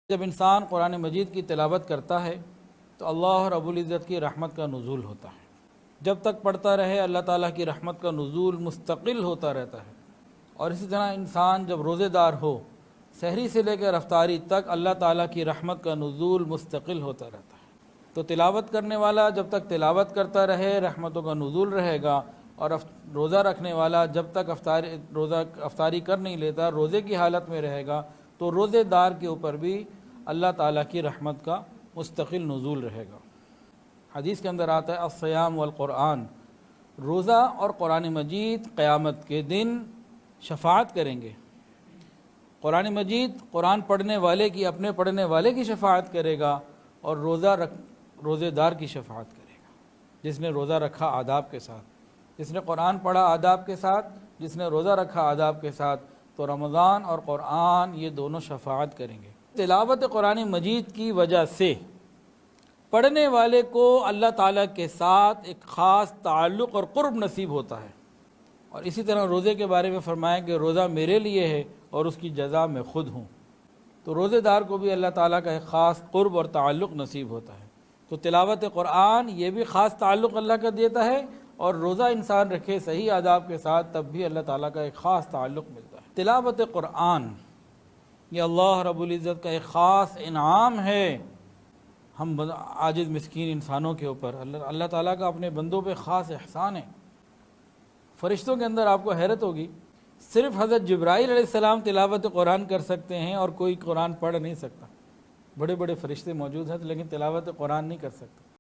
جب انسان قرآن مجید کی تلاوت کرتا ہے تو اللہ رب العزت کی رحمت کا نزول ہوتا ہے۔ جب تک پڑھتا رہے اللہ تعالیٰ کی رحمت کا نزول مستقل ہوتا رہتا ہے۔ اور اسی طرح انسان جب روزے دار ہو، سحری سے لے کر افطاری تک اللہ تعالیٰ کی رحمت کا نزول مستقل ہوتا رہتا ہے۔ تو تلاوت کرنے والا جب تک تلاوت کرتا رہے رحمتوں کا نزول رہے گا، اور روزہ رکھنے والا جب تک افطاری کر نہیں لیتا، روزے کی حالت میں رہے گا، تو روزے دار کے اوپر بھی اللہ تعالیٰ کی رحمت کا مستقل نزول رہے گا۔ حدیث کے اندر آتا ہے الصیام والقرآن، روزہ اور قرآن مجید قیامت کے دن شفاعت کریں گے۔ قرآن مجید قرآن پڑھنے والے کی، اپنے پڑھنے والے کی شفاعت کرے گا، اور روزے دار کی شفاعت کرے گا، جس نے روزہ رکھا آداب کے ساتھ، جس نے قرآن پڑھا آداب کے ساتھ، جس نے روزہ رکھا آداب کے ساتھ، تو رمضان اور قرآن یہ دونوں شفاعت کریں گے۔ تلاوت قرآن مجید کی وجہ سے پڑھنے والے کو اللہ تعالیٰ کے ساتھ ایک خاص تعلق اور قرب نصیب ہوتا ہے۔ اور اسی طرح روزے کے بارے میں فرمایا کہ روزہ میرے لیے ہے اور اس کی جزا میں خود ہوں۔ تو روزے دار کو بھی اللہ تعالیٰ کا ایک خاص قرب اور تعلق نصیب ہوتا ہے۔ تو تلاوت قرآن یہ بھی خاص تعلق اللہ کا دیتا ہے، اور روزہ انسان رکھے صحیح آداب کے ساتھ تب بھی اللہ تعالیٰ کا ایک خاص تعلق ملتا ہے۔ تلاوت قرآن یہ اللہ رب العزت کا ایک خاص انعام ہے ہم عاجز مسکین انسانوں کے اوپر۔ اللہ تعالیٰ کا اپنے بندوں پہ خاص احسان ہے۔ فرشتوں کے اندر آپ کو حیرت ہوگی، صرف حضرت جبرائیل علیہ السلام تلاوت قرآن کر سکتے ہیں اور کوئی قرآن پڑھ نہیں سکتا۔ بڑے بڑے فرشتے موجود ہیں لیکن تلاوت قرآن نہیں کر سکتے۔